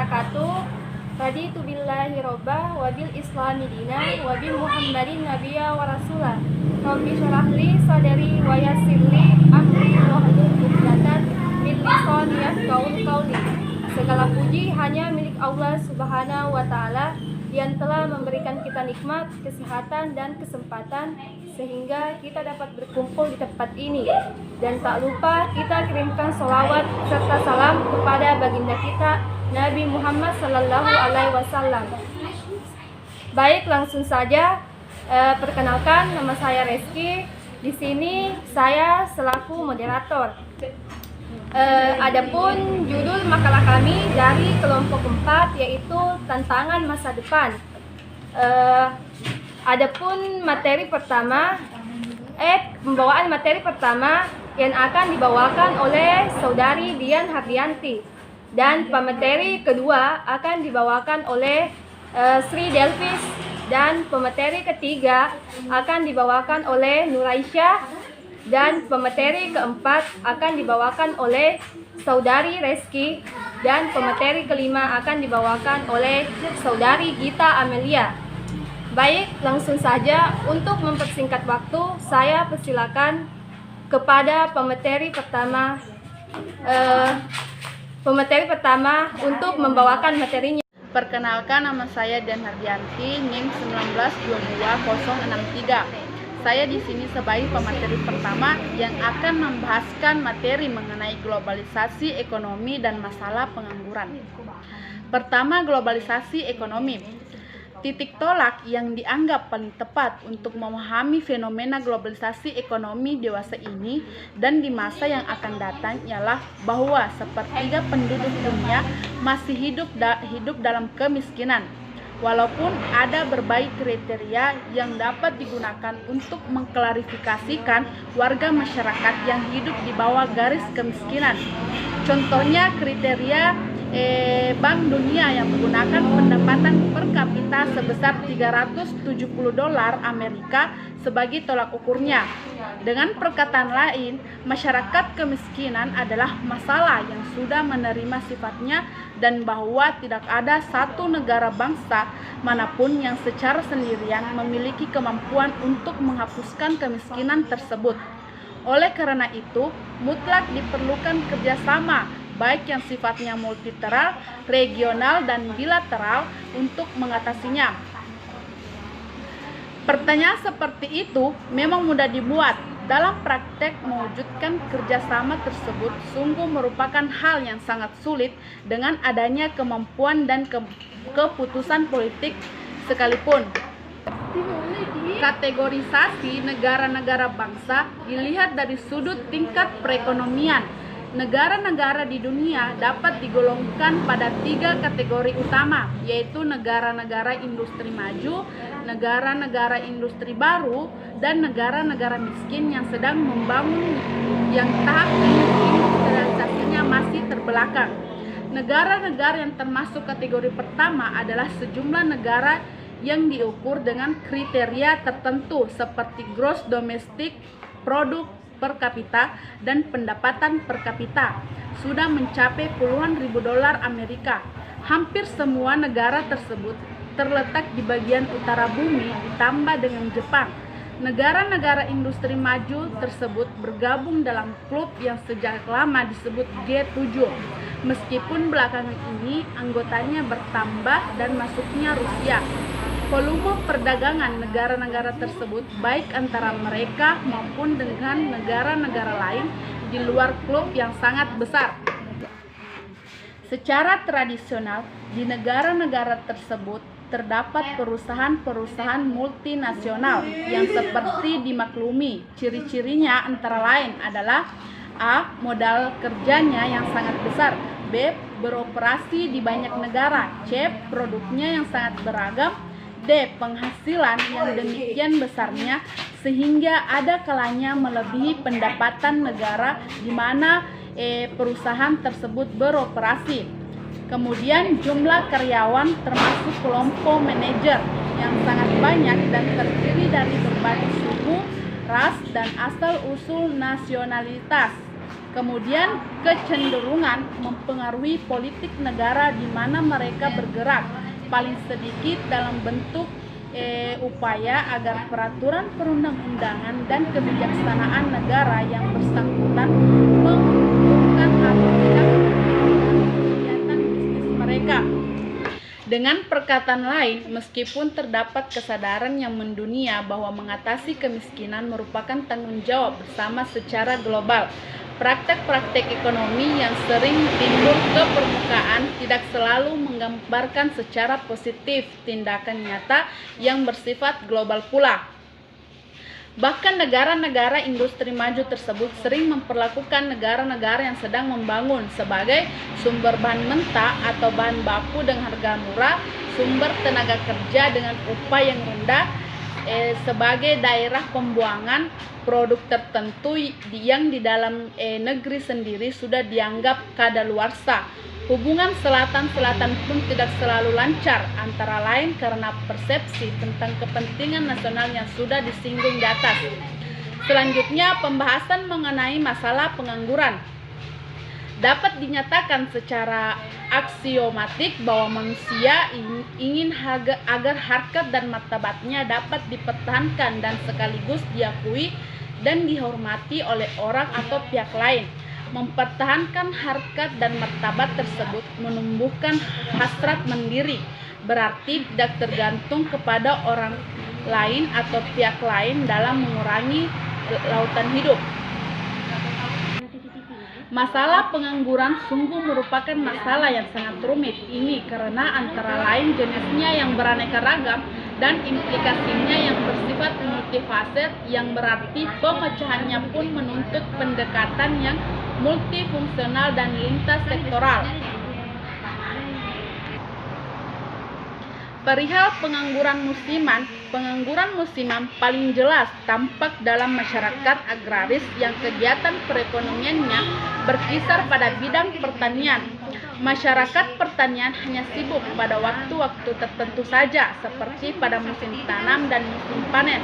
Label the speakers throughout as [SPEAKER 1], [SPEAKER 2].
[SPEAKER 1] wabarakatuh. Raditu billahi robba wa bil islami dina wa bi Muhammadin nabiyya wa rasulah. Rabbi syrah li sadri wa yassir li amri wahlul 'uqdatam min lisani yafqahu qawli. Segala puji hanya milik Allah Subhanahu wa taala yang telah memberikan kita nikmat, kesehatan dan kesempatan sehingga kita dapat berkumpul di tempat ini. Dan tak lupa kita kirimkan sholawat serta salam kepada baginda kita Nabi Muhammad Sallallahu Alaihi Wasallam. Baik, langsung saja perkenalkan, nama saya Reski. Di sini saya selaku moderator. Adapun judul makalah kami dari kelompok 4 yaitu tantangan masa depan. Adapun pembawaan materi pertama yang akan dibawakan oleh Saudari Dian Hardianti, dan pemateri kedua akan dibawakan oleh Sri Delvis, dan pemateri ketiga akan dibawakan oleh Nuraisyah, dan pemateri keempat akan dibawakan oleh Saudari Reski, dan pemateri kelima akan dibawakan oleh Saudari Gita Amelia. Baik, langsung saja untuk mempersingkat waktu, saya persilakan kepada pemateri pertama untuk membawakan materinya.
[SPEAKER 2] Perkenalkan, nama saya Dian Hardianti, NIM 1922063. Saya di sini sebagai pemateri pertama yang akan membahaskan materi mengenai globalisasi ekonomi dan masalah pengangguran. Pertama, globalisasi ekonomi. Titik tolak yang dianggap paling tepat untuk memahami fenomena globalisasi ekonomi dewasa ini dan di masa yang akan datang ialah bahwa sepertiga penduduk dunia masih hidup dalam kemiskinan. Walaupun ada berbagai kriteria yang dapat digunakan untuk mengklarifikasikan warga masyarakat yang hidup di bawah garis kemiskinan. Contohnya kriteria Bank Dunia yang menggunakan pendapatan per kapita sebesar $370 Amerika sebagai tolak ukurnya. Dengan perkataan lain, masyarakat kemiskinan adalah masalah yang sudah menerima sifatnya dan bahwa tidak ada satu negara bangsa manapun yang secara sendirian memiliki kemampuan untuk menghapuskan kemiskinan tersebut. Oleh karena itu, mutlak diperlukan kerjasama baik yang sifatnya multilateral, regional, dan bilateral untuk mengatasinya. Pertanyaan seperti itu memang mudah dibuat. Dalam praktek, mewujudkan kerjasama tersebut sungguh merupakan hal yang sangat sulit dengan adanya kemampuan dan keputusan politik sekalipun. Kategorisasi negara-negara bangsa dilihat dari sudut tingkat perekonomian. Negara-negara di dunia dapat digolongkan pada 3 kategori utama, yaitu negara-negara industri maju, negara-negara industri baru, dan negara-negara miskin yang sedang membangun yang tahap industrialisasinya masih terbelakang. Negara-negara yang termasuk kategori pertama adalah sejumlah negara yang diukur dengan kriteria tertentu seperti gross domestic product per kapita dan pendapatan per kapita sudah mencapai puluhan ribu dolar Amerika. Hampir semua negara tersebut terletak di bagian utara bumi ditambah dengan Jepang. Negara-negara industri maju tersebut bergabung dalam klub yang sejak lama disebut G7. Meskipun belakangan ini anggotanya bertambah dan masuknya Rusia. Volume perdagangan negara-negara tersebut baik antara mereka maupun dengan negara-negara lain di luar klub yang sangat besar. Secara tradisional, di negara-negara tersebut terdapat perusahaan-perusahaan multinasional yang seperti dimaklumi. Ciri-cirinya antara lain adalah A. Modal kerjanya yang sangat besar, B. Beroperasi di banyak negara, C. Produknya yang sangat beragam, D. Penghasilan yang demikian besarnya sehingga ada kalanya melebihi pendapatan negara di mana perusahaan tersebut beroperasi. Kemudian jumlah karyawan termasuk kelompok manajer yang sangat banyak dan terdiri dari berbagai suku, ras, dan asal-usul nasionalitas. Kemudian kecenderungan mempengaruhi politik negara di mana mereka bergerak, paling sedikit dalam bentuk upaya agar peraturan perundang-undangan dan kebijaksanaan negara yang bersangkutan menguntungkan atau tidak kegiatan bisnis mereka. Dengan perkataan lain, meskipun terdapat kesadaran yang mendunia bahwa mengatasi kemiskinan merupakan tanggung jawab bersama secara global, praktek-praktek ekonomi yang sering timbul ke permukaan tidak selalu menggambarkan secara positif tindakan nyata yang bersifat global pula. Bahkan negara-negara industri maju tersebut sering memperlakukan negara-negara yang sedang membangun sebagai sumber bahan mentah atau bahan baku dengan harga murah, sumber tenaga kerja dengan upah yang rendah, sebagai daerah pembuangan produk tertentu yang di dalam negeri sendiri sudah dianggap kadaluarsa. Hubungan selatan-selatan pun tidak selalu lancar, antara lain karena persepsi tentang kepentingan nasional yang sudah disinggung di atas. Selanjutnya, pembahasan mengenai masalah pengangguran. Dapat dinyatakan secara aksiomatik bahwa manusia ingin agar harkat dan martabatnya dapat dipertahankan dan sekaligus diakui dan dihormati oleh orang atau pihak lain. Mempertahankan harkat dan martabat tersebut menumbuhkan hasrat mandiri, berarti tidak tergantung kepada orang lain atau pihak lain dalam mengurangi lautan hidup. Masalah pengangguran sungguh merupakan masalah yang sangat rumit ini karena antara lain jenisnya yang beraneka ragam dan implikasinya yang bersifat multifaset, yang berarti pemecahannya pun menuntut pendekatan yang multifungsional dan lintas sektoral. Perihal pengangguran musiman paling jelas tampak dalam masyarakat agraris yang kegiatan perekonomiannya berkisar pada bidang pertanian. Masyarakat pertanian hanya sibuk pada waktu-waktu tertentu saja, seperti pada musim tanam dan musim panen.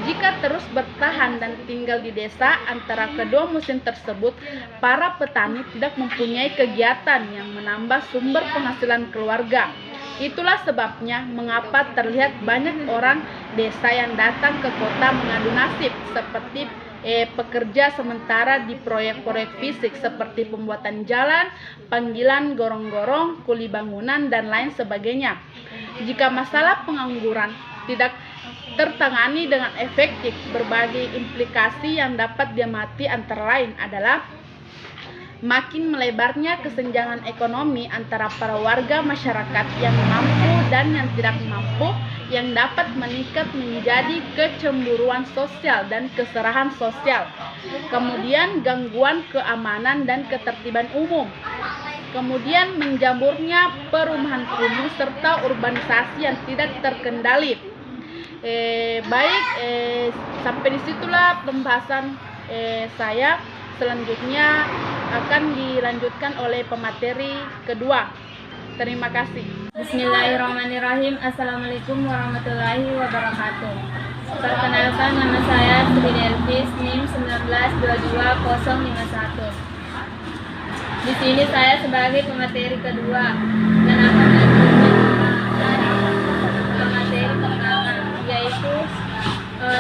[SPEAKER 2] Jika terus bertahan dan tinggal di desa antara kedua musim tersebut, para petani tidak mempunyai kegiatan yang menambah sumber penghasilan keluarga. Itulah sebabnya mengapa terlihat banyak orang desa yang datang ke kota mengadu nasib seperti pekerja sementara di proyek-proyek fisik seperti pembuatan jalan, panggilan gorong-gorong, kuli bangunan, dan lain sebagainya. Jika masalah pengangguran tidak tertangani dengan efektif, berbagai implikasi yang dapat diamati antara lain adalah makin melebarnya kesenjangan ekonomi antara para warga masyarakat yang mampu dan yang tidak mampu, yang dapat meningkat menjadi kecemburuan sosial dan keserahan sosial. Kemudian gangguan keamanan dan ketertiban umum. Kemudian menjamurnya perumahan kumuh serta urbanisasi yang tidak terkendali. Sampai disitulah pembahasan saya. Selanjutnya akan dilanjutkan oleh pemateri kedua. Terima kasih.
[SPEAKER 1] Bismillahirrahmanirrahim. Assalamualaikum warahmatullahi wabarakatuh. Perkenalkan, nama saya Sri Delvis, NIM 1922051. Di sini saya sebagai pemateri kedua dan akan melanjutkan pemateri pertama, yaitu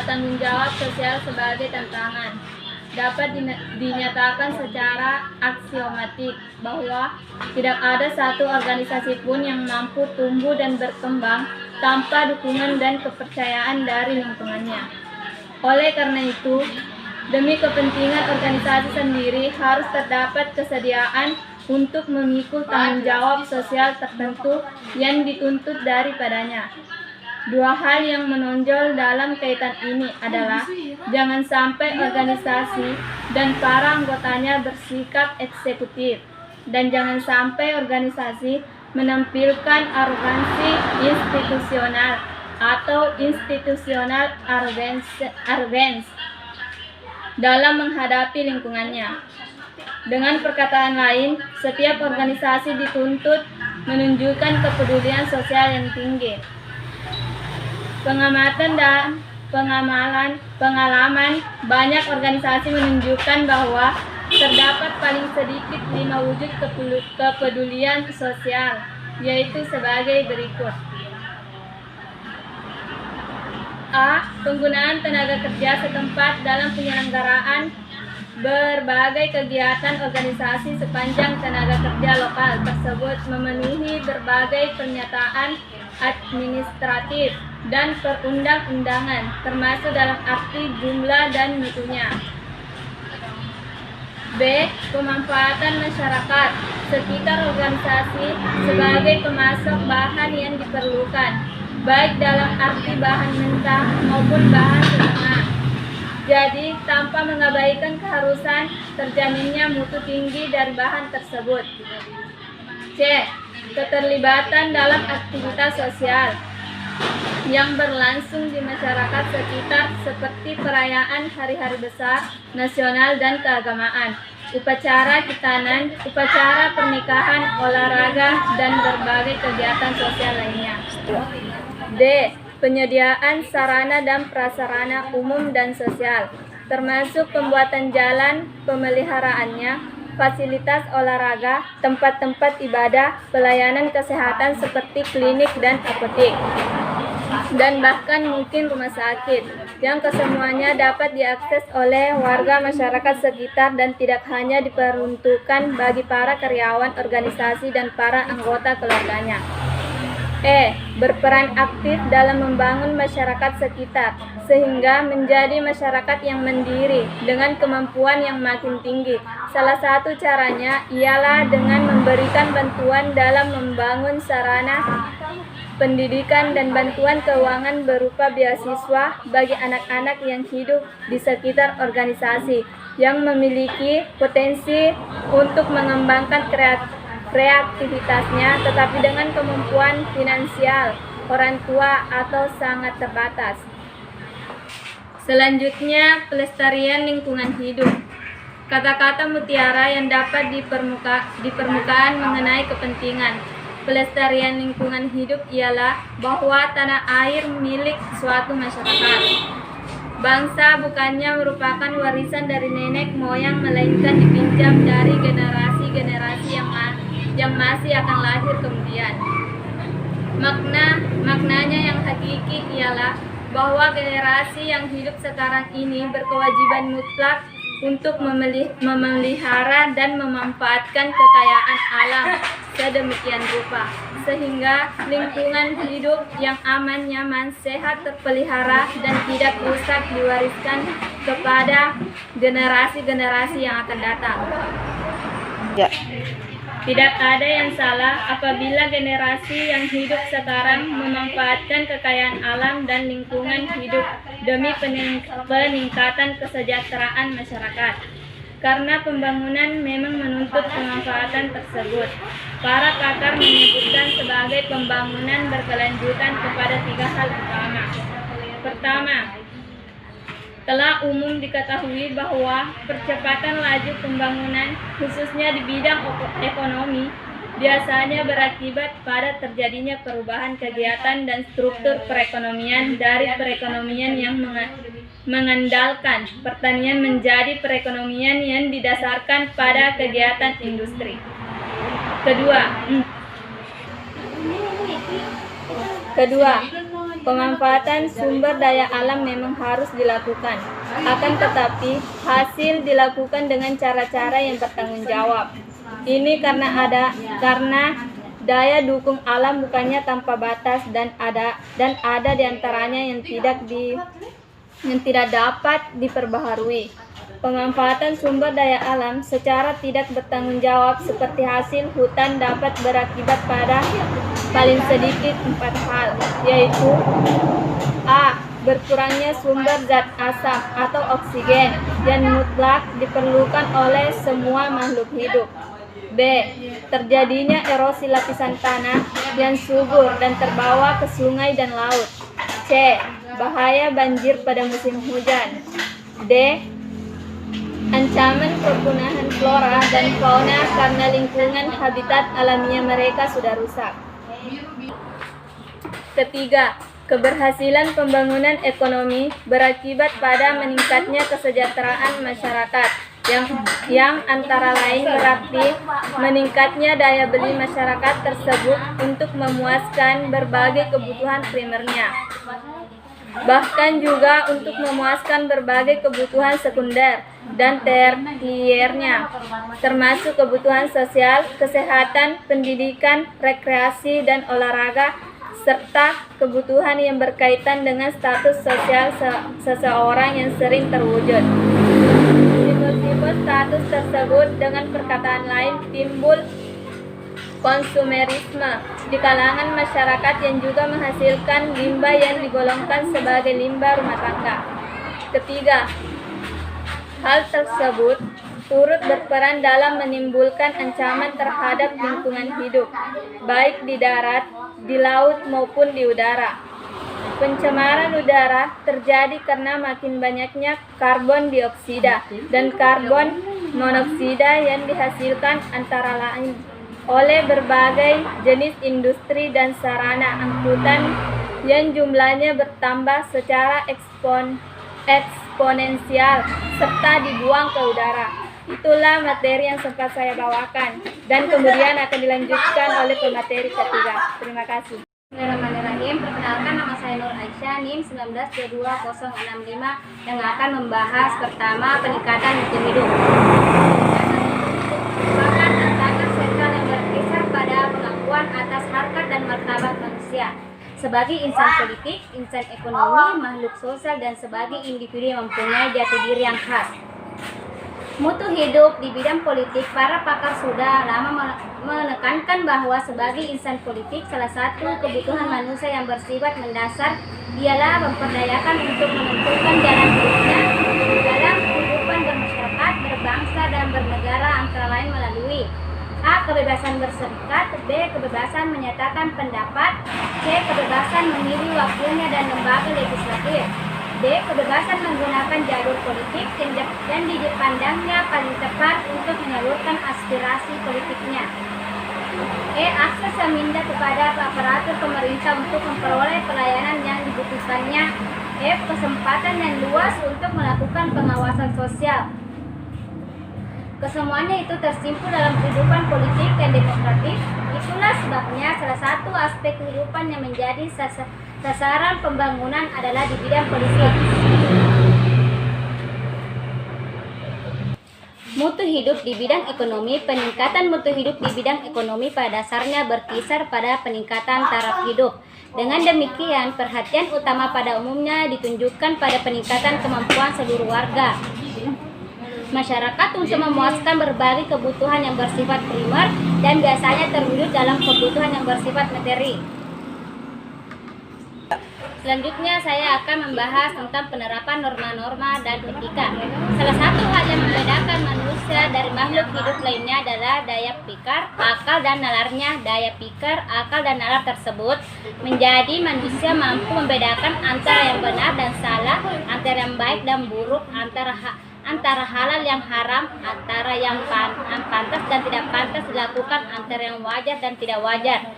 [SPEAKER 1] tanggung jawab sosial sebagai tantangan. Dapat dinyatakan secara aksiomatik bahwa tidak ada satu organisasi pun yang mampu tumbuh dan berkembang tanpa dukungan dan kepercayaan dari lingkungannya. Oleh karena itu, demi kepentingan organisasi sendiri harus terdapat kesediaan untuk memikul tanggung jawab sosial tertentu yang dituntut daripadanya. Dua hal yang menonjol dalam kaitan ini adalah jangan sampai organisasi dan para anggotanya bersikap eksekutif, dan jangan sampai organisasi menampilkan arogansi institusional atau institusional arrogance dalam menghadapi lingkungannya. Dengan perkataan lain, setiap organisasi dituntut menunjukkan kepedulian sosial yang tinggi. Pengamatan dan pengalaman banyak organisasi menunjukkan bahwa terdapat paling sedikit 5 wujud kepedulian sosial, yaitu sebagai berikut. A. Penggunaan tenaga kerja setempat dalam penyelenggaraan berbagai kegiatan organisasi sepanjang tenaga kerja lokal tersebut memenuhi berbagai pernyataan administratif dan perundang-undangan, termasuk dalam arti jumlah dan mutunya. B. Pemanfaatan masyarakat sekitar organisasi sebagai pemasok bahan yang diperlukan, baik dalam arti bahan mentah maupun bahan setengah. Jadi, tanpa mengabaikan keharusan terjaminnya mutu tinggi dari bahan tersebut. C. Keterlibatan dalam aktivitas sosial yang berlangsung di masyarakat sekitar seperti perayaan hari-hari besar, nasional dan keagamaan, upacara khitanan, upacara pernikahan, olahraga, dan berbagai kegiatan sosial lainnya. D. Penyediaan sarana dan prasarana umum dan sosial, termasuk pembuatan jalan, pemeliharaannya, fasilitas olahraga, tempat-tempat ibadah, pelayanan kesehatan seperti klinik dan apotek, dan bahkan mungkin rumah sakit, yang kesemuanya dapat diakses oleh warga masyarakat sekitar dan tidak hanya diperuntukkan bagi para karyawan organisasi dan para anggota keluarganya. E. Berperan aktif dalam membangun masyarakat sekitar, sehingga menjadi masyarakat yang mandiri dengan kemampuan yang makin tinggi. Salah satu caranya ialah dengan memberikan bantuan dalam membangun sarana pendidikan dan bantuan keuangan berupa beasiswa bagi anak-anak yang hidup di sekitar organisasi yang memiliki potensi untuk mengembangkan kreativitasnya, tetapi dengan kemampuan finansial orang tua atau sangat terbatas. Selanjutnya, pelestarian lingkungan hidup. Kata-kata mutiara yang dapat di permukaan mengenai kepentingan pelestarian lingkungan hidup ialah bahwa tanah air milik suatu masyarakat. Bangsa bukannya merupakan warisan dari nenek moyang, melainkan dipinjam dari generasi-generasi yang masih akan lahir kemudian. Maknanya yang hakiki ialah bahwa generasi yang hidup sekarang ini berkewajiban mutlak untuk memelihara dan memanfaatkan kekayaan alam sedemikian rupa, sehingga lingkungan hidup yang aman, nyaman, sehat, terpelihara, dan tidak rusak diwariskan kepada generasi-generasi yang akan datang.
[SPEAKER 2] Ya.
[SPEAKER 1] Tidak ada yang salah apabila generasi yang hidup sekarang memanfaatkan kekayaan alam dan lingkungan hidup demi peningkatan kesejahteraan masyarakat. Karena pembangunan memang menuntut pemanfaatan tersebut. Para pakar menyebutkan sebagai pembangunan berkelanjutan kepada 3 hal utama. Pertama, telah umum diketahui bahwa percepatan laju pembangunan, khususnya di bidang ekonomi, biasanya berakibat pada terjadinya perubahan kegiatan dan struktur perekonomian dari perekonomian yang mengandalkan pertanian menjadi perekonomian yang didasarkan pada kegiatan industri. Kedua, pemanfaatan sumber daya alam memang harus dilakukan, akan tetapi hasil dilakukan dengan cara-cara yang bertanggung jawab. Ini karena daya dukung alam bukannya tanpa batas dan ada diantaranya yang tidak dapat diperbaharui. Pemanfaatan sumber daya alam secara tidak bertanggung jawab seperti hasil hutan dapat berakibat pada paling sedikit 4 hal, yaitu A. Berkurangnya sumber zat asam atau oksigen yang mutlak diperlukan oleh semua makhluk hidup. B. Terjadinya erosi lapisan tanah yang subur dan terbawa ke sungai dan laut. C. Bahaya banjir pada musim hujan. D. Ancaman kepunahan flora dan fauna karena lingkungan habitat alamiah mereka sudah rusak. Ketiga, keberhasilan pembangunan ekonomi berakibat pada meningkatnya kesejahteraan masyarakat yang antara lain berarti meningkatnya daya beli masyarakat tersebut untuk memuaskan berbagai kebutuhan primernya, bahkan juga untuk memuaskan berbagai kebutuhan sekunder dan tertiernya, termasuk kebutuhan sosial, kesehatan, pendidikan, rekreasi, dan olahraga, serta kebutuhan yang berkaitan dengan status sosial seseorang yang sering terwujud. Timbul status tersebut, dengan perkataan lain timbul konsumerisme di kalangan masyarakat yang juga menghasilkan limbah yang digolongkan sebagai limbah rumah tangga. Ketiga, hal tersebut turut berperan dalam menimbulkan ancaman terhadap lingkungan hidup, baik di darat, di laut, maupun di udara. Pencemaran udara terjadi karena makin banyaknya karbon dioksida dan karbon monoksida yang dihasilkan antara lain oleh berbagai jenis industri dan sarana angkutan yang jumlahnya bertambah secara eksponensial serta dibuang ke udara. Itulah materi yang sempat saya bawakan dan kemudian akan dilanjutkan oleh pemateri ketiga. Terima kasih. Bismillahirrahmanirrahim. Perkenalkan, nama saya Nur Aisyah, NIM 1922065, yang akan membahas pertama peningkatan mutu hidup. Merupakan tantangan sentral yang berkisar pada pengakuan atas harkat dan martabat manusia sebagai insan politik, insan ekonomi, makhluk sosial, dan sebagai individu yang mempunyai jati diri yang khas. Mutu hidup di bidang politik, para pakar sudah lama menekankan bahwa sebagai insan politik, salah satu kebutuhan manusia yang bersifat mendasar ialah memperdayakan untuk menentukan jalan hidupnya dalam kehidupan bermasyarakat, berbangsa, dan bernegara, antara lain melalui A. Kebebasan berserikat, B. Kebebasan menyatakan pendapat, C. Kebebasan memilih wakilnya dan lembaga legislatif, D. Kebebasan menggunakan jalur politik yang dipandangnya paling tepat untuk menyalurkan aspirasi politiknya, E. Akses yang mindah kepada aparatur pemerintah untuk memperoleh pelayanan yang dibutuhkannya, F. Kesempatan yang luas untuk melakukan pengawasan sosial. Kesemuanya itu tersimpul dalam kehidupan politik dan demokratis. Itulah sebabnya salah satu aspek kehidupan yang menjadi sasaran pembangunan adalah di bidang politik. Mutu hidup di bidang ekonomi. Peningkatan mutu hidup di bidang ekonomi pada dasarnya berkisar pada peningkatan taraf hidup. Dengan demikian, perhatian utama pada umumnya ditunjukkan pada peningkatan kemampuan seluruh warga masyarakat untuk memuaskan berbagai kebutuhan yang bersifat primer dan biasanya terwujud dalam kebutuhan yang bersifat materi. Selanjutnya saya akan membahas tentang penerapan norma-norma dan etika. Salah satu hal yang membedakan manusia dari makhluk hidup lainnya adalah daya pikir, akal, dan nalarnya. Daya pikir, akal, dan nalar tersebut menjadi manusia mampu membedakan antara yang benar dan salah, antara yang baik dan buruk, antara halal yang haram, antara yang pantas dan tidak pantas dilakukan, antara yang wajar dan tidak wajar.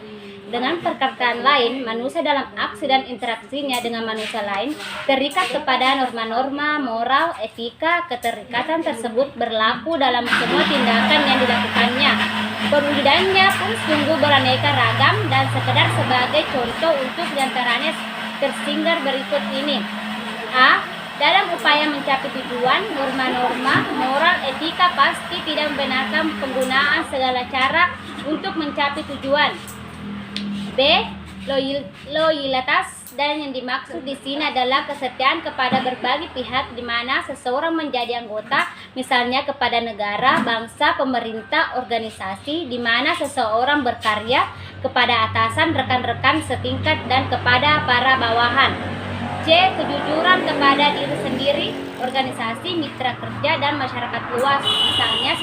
[SPEAKER 1] Dengan perkataan lain, manusia dalam aksi dan interaksinya dengan manusia lain terikat kepada norma-norma moral, etika. Keterikatan tersebut berlaku dalam semua tindakan yang dilakukannya. Perwujudannya pun sungguh beraneka ragam, dan sekedar sebagai contoh untuk diantaranya tersinggah berikut ini. A. Dalam upaya mencapai tujuan, norma-norma moral etika pasti tidak membenarkan penggunaan segala cara untuk mencapai tujuan. B. Loyalitas, dan yang dimaksud di sini adalah kesetiaan kepada berbagai pihak di mana seseorang menjadi anggota, misalnya kepada negara, bangsa, pemerintah, organisasi, di mana seseorang berkarya kepada atasan, rekan-rekan setingkat, dan kepada para bawahan. C. Kejujuran kepada diri sendiri, organisasi, mitra kerja, dan masyarakat luas. Misalnya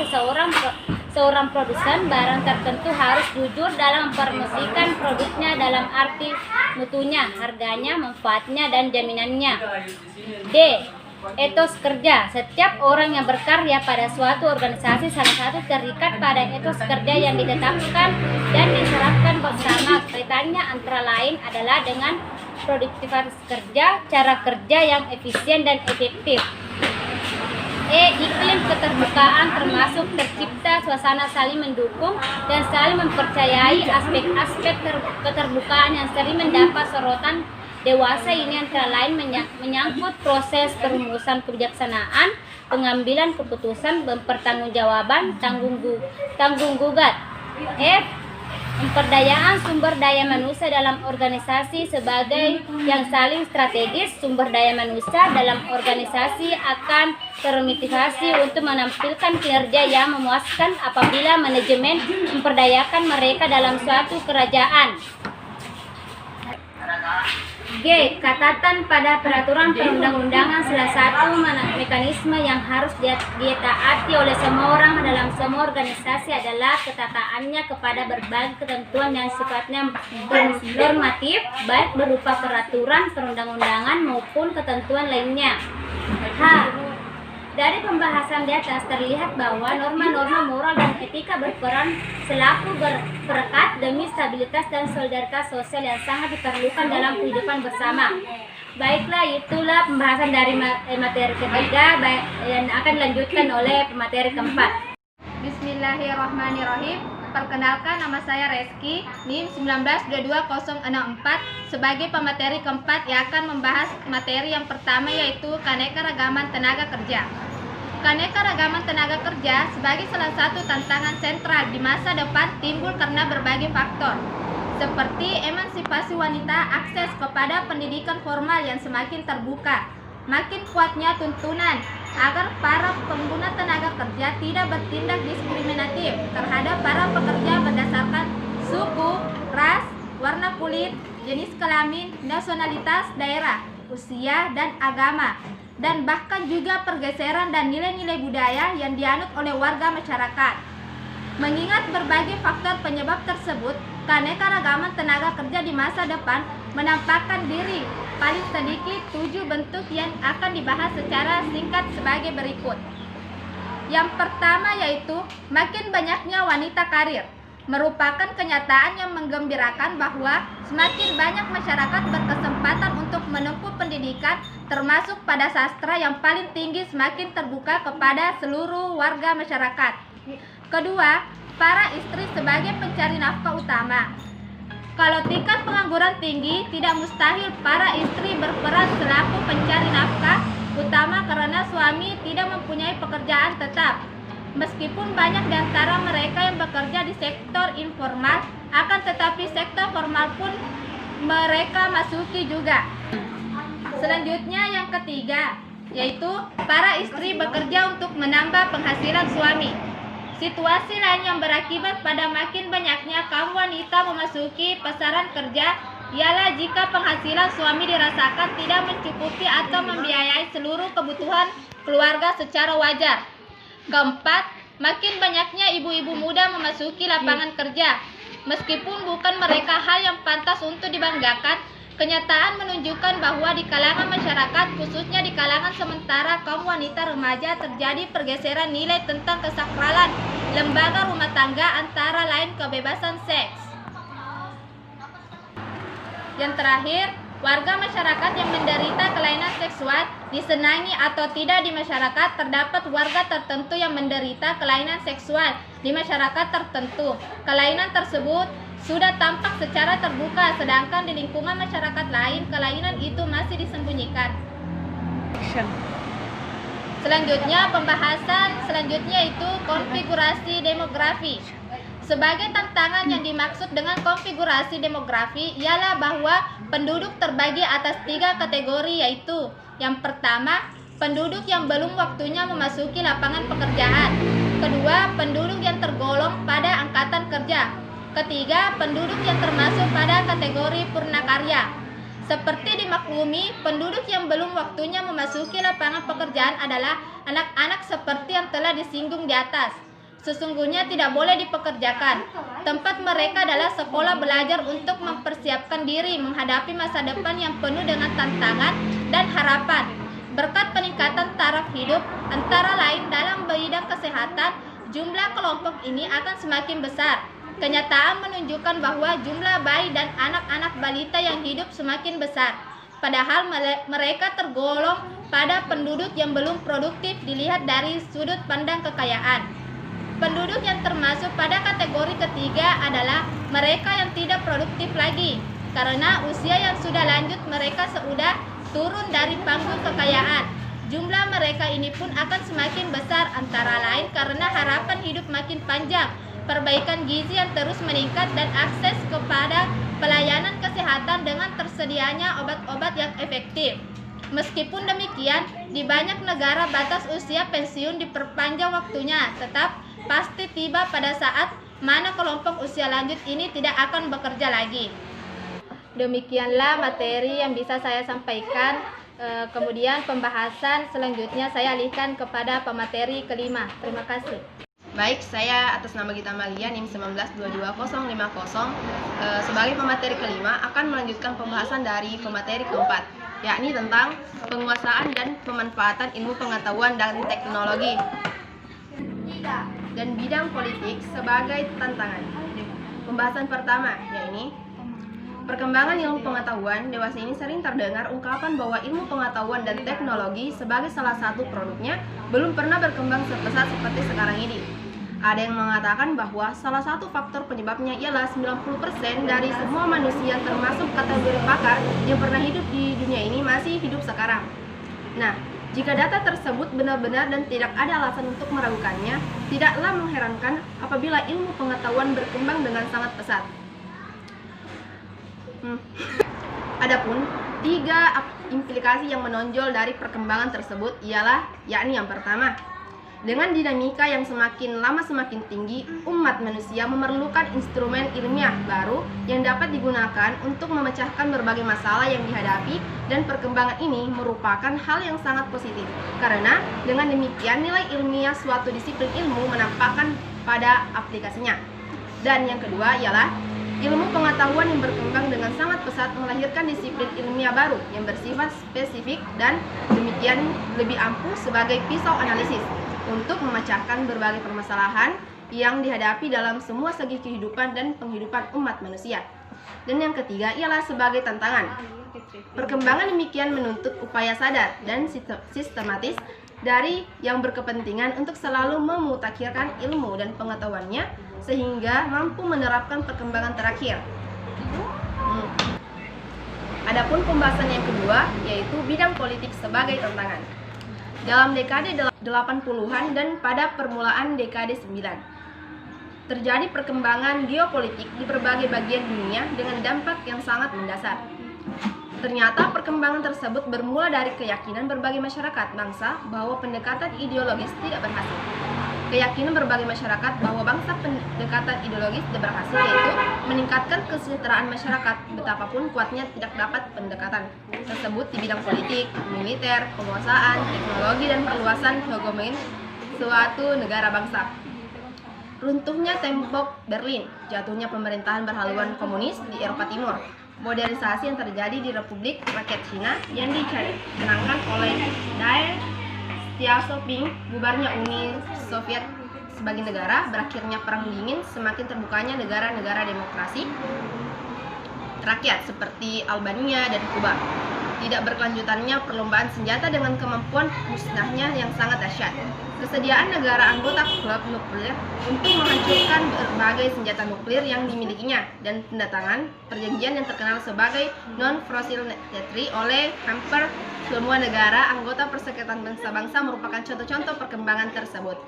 [SPEAKER 1] seorang produsen barang tertentu harus jujur dalam mempromosikan produknya dalam arti mutunya, harganya, manfaatnya, dan jaminannya. D. Etos kerja. Setiap orang yang berkarya pada suatu organisasi salah satu terikat pada etos kerja yang ditetapkan dan diserapkan bersama. Kaitannya antara lain adalah dengan produktivitas kerja, cara kerja yang efisien dan efektif.
[SPEAKER 3] Iklim keterbukaan termasuk tercipta suasana saling mendukung dan saling mempercayai. Aspek-aspek keterbukaan yang sering mendapat sorotan dewasa ini antara lain menyangkut proses perumusan kebijaksanaan, pengambilan keputusan, pertanggungjawaban, tanggung gugat. Pemberdayaan sumber daya manusia dalam organisasi sebagai yang saling strategis. Sumber daya manusia dalam organisasi akan termotivasi untuk menampilkan kinerja yang memuaskan apabila manajemen memperdayakan mereka dalam suatu kerajaan. G. Catatan pada peraturan perundang-undangan. Salah satu mekanisme yang harus ditaati oleh semua orang dalam semua organisasi adalah ketataannya kepada berbagai ketentuan yang sifatnya normatif, baik berupa peraturan perundang-undangan maupun ketentuan lainnya. H. Dari pembahasan di atas terlihat bahwa norma-norma moral dan etika berperan selaku perekat demi stabilitas dan solidaritas sosial yang sangat diperlukan dalam kehidupan bersama. Baiklah, itulah pembahasan dari materi ketiga yang akan dilanjutkan oleh materi keempat. Bismillahirrahmanirrahim. Perkenalkan, nama saya Reski, NIM 1922064 sebagai pemateri keempat yang akan membahas materi yang pertama, yaitu keanekaragaman tenaga kerja. Keanekaragaman tenaga kerja sebagai salah satu tantangan sentral di masa depan timbul karena berbagai faktor, seperti emansipasi wanita, akses kepada pendidikan formal yang semakin terbuka, makin kuatnya tuntunan agar para pengguna tenaga kerja tidak bertindak diskriminatif terhadap para pekerja berdasarkan suku, ras, warna kulit, jenis kelamin, nasionalitas daerah, usia, dan agama, dan bahkan juga pergeseran dan nilai-nilai budaya yang dianut oleh warga masyarakat. Mengingat berbagai faktor penyebab tersebut, keanekaragaman tenaga kerja di masa depan menampakkan diri paling sedikit 7 bentuk yang akan dibahas secara singkat sebagai berikut. Yang pertama yaitu makin banyaknya wanita karir. Merupakan kenyataan yang menggembirakan bahwa semakin banyak masyarakat berkesempatan untuk menempuh pendidikan, termasuk pada sastra yang paling tinggi semakin terbuka kepada seluruh warga masyarakat. Kedua, para istri sebagai pencari nafkah utama. Kalau tingkat pengangguran tinggi, tidak mustahil para istri berperan selaku pencari nafkah utama karena suami tidak mempunyai pekerjaan tetap. Meskipun banyak di antara mereka yang bekerja di sektor informal, akan tetapi sektor formal pun mereka masuki juga. Selanjutnya yang ketiga, yaitu para istri bekerja untuk menambah penghasilan suami. Situasi lain yang berakibat pada makin banyaknya kaum wanita memasuki pasaran kerja ialah jika penghasilan suami dirasakan tidak mencukupi atau membiayai seluruh kebutuhan keluarga secara wajar. Keempat, makin banyaknya ibu-ibu muda memasuki lapangan kerja. Meskipun bukan mereka hal yang pantas untuk dibanggakan, kenyataan menunjukkan bahwa di kalangan masyarakat, khususnya di kalangan sementara kaum wanita remaja, terjadi pergeseran nilai tentang kesakralan lembaga rumah tangga, antara lain kebebasan seks. Yang terakhir, warga masyarakat yang menderita kelainan seksual disenangi atau tidak di masyarakat. Terdapat warga tertentu yang menderita kelainan seksual di masyarakat tertentu. Kelainan tersebut sudah tampak secara terbuka, sedangkan di lingkungan masyarakat lain kelainan itu masih disembunyikan. Pembahasan selanjutnya itu konfigurasi demografi. Sebagai tantangan yang dimaksud dengan konfigurasi demografi ialah bahwa penduduk terbagi atas 3 kategori, yaitu yang pertama, penduduk yang belum waktunya memasuki lapangan pekerjaan. Kedua, penduduk yang tergolong pada angkatan kerja. Ketiga, penduduk yang termasuk pada kategori purnakarya. Seperti dimaklumi, penduduk yang belum waktunya memasuki lapangan pekerjaan adalah anak-anak seperti yang telah disinggung di atas. Sesungguhnya tidak boleh dipekerjakan. Tempat mereka adalah sekolah belajar untuk mempersiapkan diri menghadapi masa depan yang penuh dengan tantangan dan harapan. Berkat peningkatan taraf hidup, antara lain dalam bidang kesehatan, jumlah kelompok ini akan semakin besar. Kenyataan menunjukkan bahwa jumlah bayi dan anak-anak balita yang hidup semakin besar, padahal mereka tergolong pada penduduk yang belum produktif dilihat dari sudut pandang kekayaan. Penduduk yang termasuk pada kategori ketiga adalah mereka yang tidak produktif lagi, karena usia yang sudah lanjut mereka sudah turun dari panggung kekayaan. Jumlah mereka ini pun akan semakin besar, antara lain karena harapan hidup makin panjang, perbaikan gizi yang terus meningkat, dan akses kepada pelayanan kesehatan dengan tersedianya obat-obat yang efektif. Meskipun demikian, di banyak negara batas usia pensiun diperpanjang waktunya, tetap pasti tiba pada saat mana kelompok usia lanjut ini tidak akan bekerja lagi. Demikianlah materi yang bisa saya sampaikan. Kemudian pembahasan selanjutnya saya alihkan kepada pemateri kelima. Terima kasih.
[SPEAKER 4] Baik, saya atas nama Gita Amalia NIM 1922050 sebagai pemateri kelima akan melanjutkan pembahasan dari pemateri keempat, yakni tentang penguasaan dan pemanfaatan ilmu pengetahuan dan teknologi dan bidang politik sebagai tantangan. Pembahasan pertama, yakni perkembangan ilmu pengetahuan. Dewasa ini sering terdengar ungkapan bahwa ilmu pengetahuan dan teknologi sebagai salah satu produknya belum pernah berkembang sepesat seperti sekarang ini. Ada yang mengatakan bahwa salah satu faktor penyebabnya ialah 90% dari semua manusia termasuk kategori pakar yang pernah hidup di dunia ini masih hidup sekarang. Nah, jika data tersebut benar-benar dan tidak ada alasan untuk meragukannya, tidaklah mengherankan apabila ilmu pengetahuan berkembang dengan sangat pesat. Adapun 3 implikasi yang menonjol dari perkembangan tersebut ialah, yakni yang pertama, dengan dinamika yang semakin lama semakin tinggi, umat manusia memerlukan instrumen ilmiah baru yang dapat digunakan untuk memecahkan berbagai masalah yang dihadapi, dan perkembangan ini merupakan hal yang sangat positif karena dengan demikian nilai ilmiah suatu disiplin ilmu menampakkan pada aplikasinya. Dan yang kedua ialah ilmu pengetahuan yang berkembang dengan sangat pesat melahirkan disiplin ilmiah baru yang bersifat spesifik dan demikian lebih ampuh sebagai pisau analisis untuk memecahkan berbagai permasalahan yang dihadapi dalam semua segi kehidupan dan penghidupan umat manusia. Dan yang ketiga ialah sebagai tantangan. Perkembangan demikian menuntut upaya sadar dan sistematis dari yang berkepentingan untuk selalu memutakhirkan ilmu dan pengetahuannya sehingga mampu menerapkan perkembangan terakhir. Adapun pembahasan yang kedua yaitu bidang politik sebagai tantangan. Dalam dekade 80-an dan pada permulaan dekade 9, terjadi perkembangan geopolitik di berbagai bagian dunia dengan dampak yang sangat mendasar. Ternyata perkembangan tersebut bermula dari keyakinan berbagai masyarakat bangsa bahwa pendekatan ideologis tidak berhasil. Keyakinan berbagai masyarakat bahwa bangsa pendekatan ideologis tidak berhasil yaitu meningkatkan kesejahteraan masyarakat betapapun kuatnya tidak dapat pendekatan tersebut di bidang politik, militer, penguasaan, teknologi, dan perluasan hegemoni suatu negara bangsa. Runtuhnya tembok Berlin, jatuhnya pemerintahan berhaluan komunis di Eropa Timur, modernisasi yang terjadi di Republik Rakyat Cina yang dicanangkan oleh Deng Xiaoping, bubarnya Uni Soviet sebagai negara, berakhirnya Perang Dingin, semakin terbukanya negara-negara demokrasi rakyat seperti Albania dan Kuba, tidak berkelanjutannya perlombaan senjata dengan kemampuan musnahnya yang sangat dahsyat, kesediaan negara anggota klub nuklir untuk menghancurkan berbagai senjata nuklir yang dimilikinya, dan pendatangan perjanjian yang terkenal sebagai Non-Fossil Treaty oleh hampir semua negara anggota Persekutuan Bangsa-Bangsa merupakan contoh-contoh perkembangan tersebut.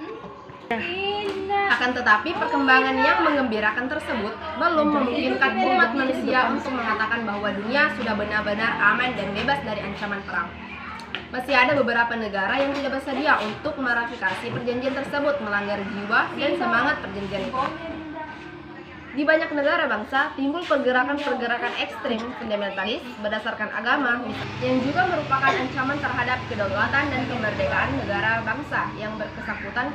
[SPEAKER 4] Akan tetapi perkembangan yang menggembirakan tersebut belum memungkinkan umat manusia untuk mengatakan bahwa dunia sudah benar-benar aman dan bebas dari ancaman perang. Masih ada beberapa negara yang tidak bersedia untuk meratifikasi perjanjian tersebut, melanggar jiwa dan semangat perjanjian itu. Di banyak negara bangsa timbul pergerakan-pergerakan ekstrem fundamentalis berdasarkan agama yang juga merupakan ancaman terhadap kedaulatan dan kemerdekaan negara bangsa yang bersangkutan,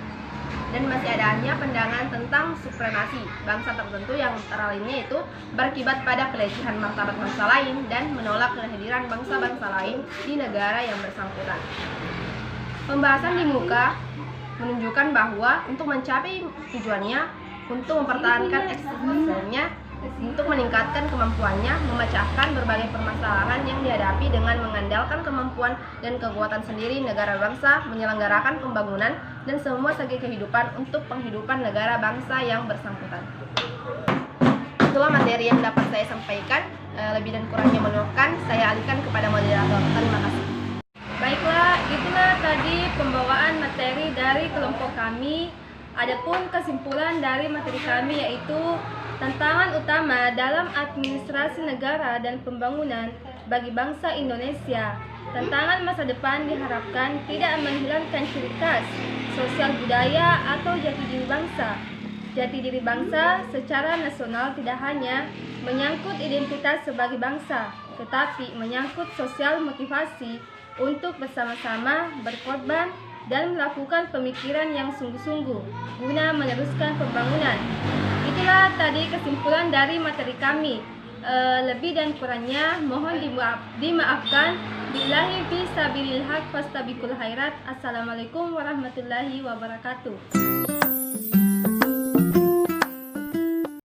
[SPEAKER 4] dan masih adanya pandangan tentang supremasi bangsa tertentu yang antara lainnya itu berakibat pada pelecehan martabat bangsa lain dan menolak kehadiran bangsa-bangsa lain di negara yang bersangkutan. Pembahasan di muka menunjukkan bahwa untuk mencapai tujuannya, untuk mempertahankan eksistensinya, untuk meningkatkan meningkatkan kemampuannya memecahkan berbagai permasalahan yang dihadapi dengan mengandalkan kemampuan dan kekuatan sendiri negara bangsa, menyelenggarakan pembangunan dan semua segi kehidupan untuk penghidupan negara bangsa yang bersangkutan. Itulah materi yang dapat saya sampaikan. Lebih dan kurangnya menurutkan saya alihkan kepada moderator. Terima kasih.
[SPEAKER 1] Baiklah, itulah tadi pembawaan materi dari kelompok kami. Adapun kesimpulan dari materi kami yaitu tantangan utama dalam administrasi negara dan pembangunan bagi bangsa Indonesia. Tantangan masa depan diharapkan tidak menghilangkan ciri khas, sosial budaya atau jati diri bangsa. Jati diri bangsa secara nasional tidak hanya menyangkut identitas sebagai bangsa, tetapi menyangkut sosial motivasi untuk bersama-sama berkorban dan melakukan pemikiran yang sungguh-sungguh guna meneruskan pembangunan. Itulah tadi kesimpulan dari materi kami. Lebih dan kurangnya mohon dimaafkan. Billahi fi sabilil haq fastabiqul khairat. Assalamualaikum warahmatullahi wabarakatuh.